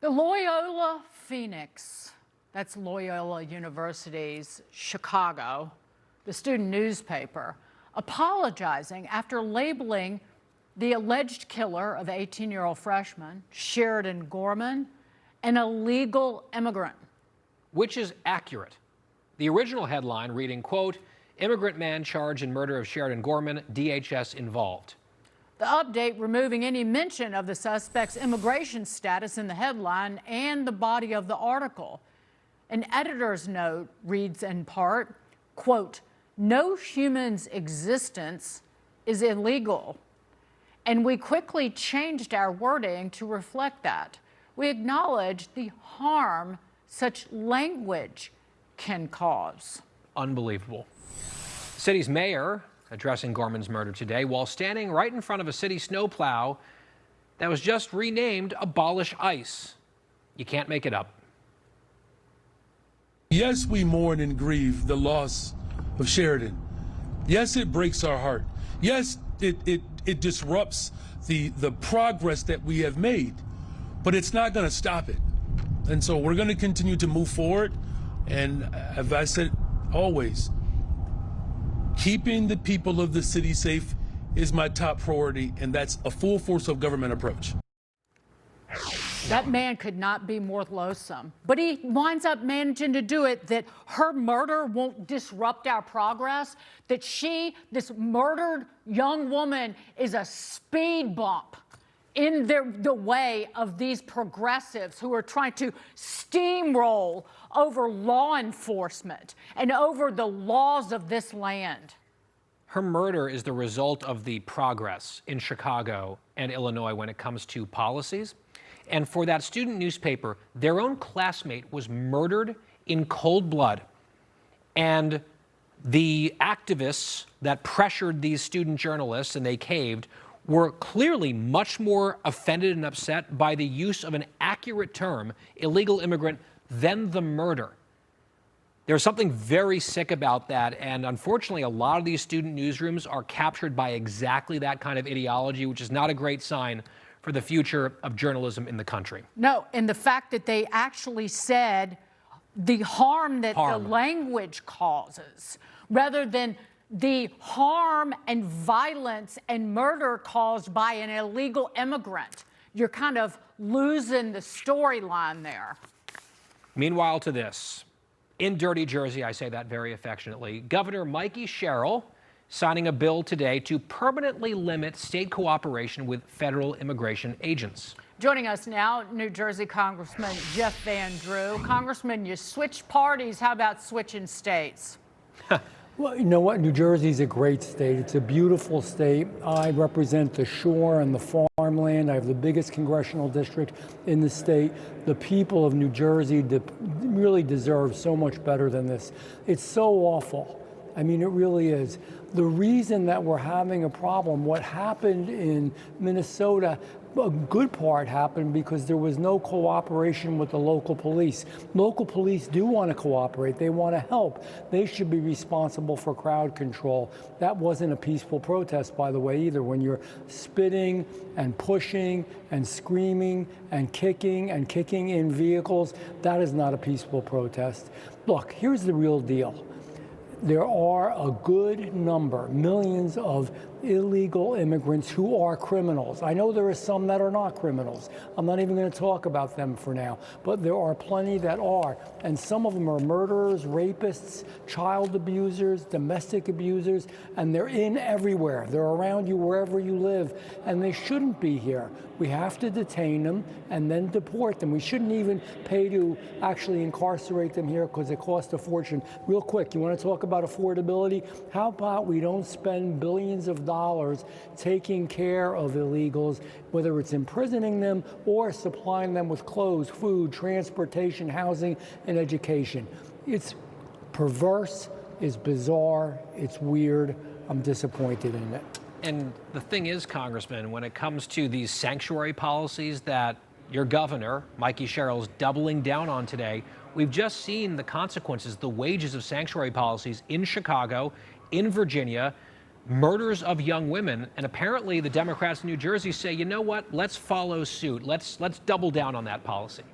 The Loyola Phoenix, that's Loyola University's Chicago, the student newspaper, apologizing after labeling the alleged killer of 18-year-old freshman, Sheridan Gorman, an illegal immigrant. Which is accurate. The original headline reading, quote, "Immigrant man charged in murder of Sheridan Gorman, DHS involved." The update removing any mention of the suspect's immigration status in the headline and the body of the article. An editor's note reads in part, quote, "No human's existence is illegal." And we quickly changed our wording to reflect that. We acknowledge the harm such language can cause. Unbelievable. The city's mayor addressing Gorman's murder today while standing right in front of a city snowplow that was just renamed Abolish ICE. You can't make it up. Yes, we mourn and grieve the loss of Sheridan. Yes, it breaks our heart. Yes, it disrupts the progress that we have made, but it's not going to stop it. And so we're going to continue to move forward. And as I said always, keeping the people of the city safe is my top priority, and that's a full force of government approach. That man could not be more loathsome, but he winds up managing to do it, that her murder won't disrupt our progress, that this murdered young woman, is a speed bump in the way of these progressives who are trying to steamroll over law enforcement and over the laws of this land. Her murder is the result of the progress in Chicago and Illinois when it comes to policies. And for that student newspaper, their own classmate was murdered in cold blood. And the activists that pressured these student journalists, and they caved, were clearly much more offended and upset by the use of an accurate term, illegal immigrant, than the murder. There's something very sick about that, and unfortunately a lot of these student newsrooms are captured by exactly that kind of ideology, which is not a great sign for the future of journalism in the country. No, and the fact that they actually said the harm that the language causes, rather than the harm and violence and murder caused by an illegal immigrant. You're kind of losing the storyline there. Meanwhile to this, in dirty Jersey, I say that very affectionately, Governor I.C.E. signing a bill today to permanently limit state cooperation with federal immigration agents. Joining us now, New Jersey Congressman Jeff Van Drew. Congressman, you switched parties. How about switching states? Well, you know what? New Jersey's a great state. It's a beautiful state. I represent the shore and the farmland. I have the biggest congressional district in the state. The people of New Jersey really deserve so much better than this. It's so awful. I mean, it really is. The reason that we're having a problem, what happened in Minnesota, a good part happened because there was no cooperation with the local police. Local police do want to cooperate. They want to help. They should be responsible for crowd control. That wasn't a peaceful protest, by the way, either. When you're spitting and pushing and screaming and kicking in vehicles, that is not a peaceful protest. Look, here's the real deal. There are a good number, millions of illegal immigrants who are criminals. I know there are some that are not criminals. I'm not even going to talk about them for now, but there are plenty that are. And some of them are murderers, rapists, child abusers, domestic abusers, and they're in everywhere. They're around you wherever you live, and they shouldn't be here. We have to detain them and then deport them. We shouldn't even pay to actually incarcerate them here because it costs a fortune. Real quick, you want to talk about affordability? How about we don't spend billions of dollars taking care of illegals, whether it's imprisoning them or supplying them with clothes, food, transportation, housing, and education. It's perverse, it's bizarre, it's weird. I'm disappointed in it. And the thing is, Congressman, when it comes to these sanctuary policies that your governor, I.C.E. is doubling down on today, we've just seen the consequences, the wages of sanctuary policies in Chicago, in Virginia. murders of young women, and apparently the Democrats in New Jersey say, you know what, let's follow suit. Let's double down on that policy.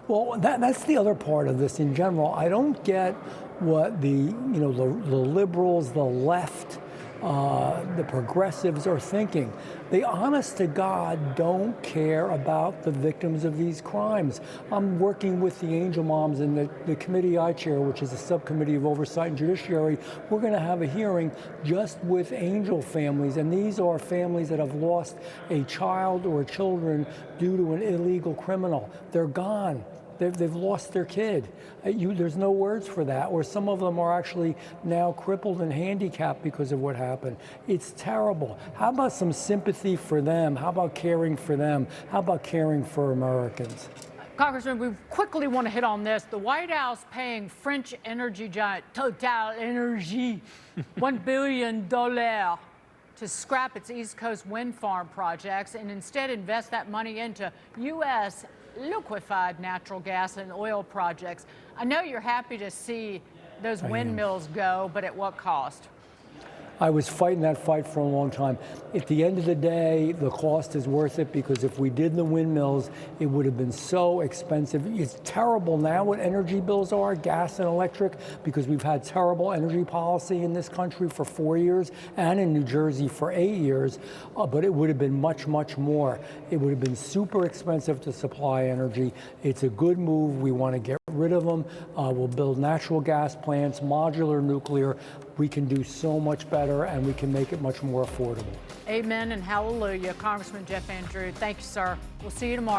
Well, that's the other part of this in general. I don't get what the liberals, the left, the progressives are thinking. They, honest to God, don't care about the victims of these crimes. I'm working with the Angel Moms in the committee I chair, which is a subcommittee of oversight and judiciary. We're going to have a hearing just with Angel families, and these are families that have lost a child or children due to an illegal criminal. They're gone. They've lost their kid. There's no words for that. Or some of them are actually now crippled and handicapped because of what happened. It's terrible. How about some sympathy for them? How about caring for them? How about caring for Americans? Congressman, we quickly want to hit on this. The White House paying French energy giant Total Energy $1 billion to scrap its East Coast wind farm projects and instead invest that money into U.S. liquefied natural gas and oil projects. I know you're happy to see those windmills go, but at what cost? I was fighting that fight for a long time. At the end of the day, the cost is worth it, because if we did the windmills, it would have been so expensive. It's terrible now what energy bills are, gas and electric, because we've had terrible energy policy in this country for 4 years and in New Jersey for 8 years, but it would have been much, much more. It would have been super expensive to supply energy. It's a good move. We want to get rid of them. We'll build natural gas plants, modular nuclear. We can do so much better, and we can make it much more affordable. Amen and hallelujah. Congressman Jeff Andrew, thank you, sir. We'll see you tomorrow.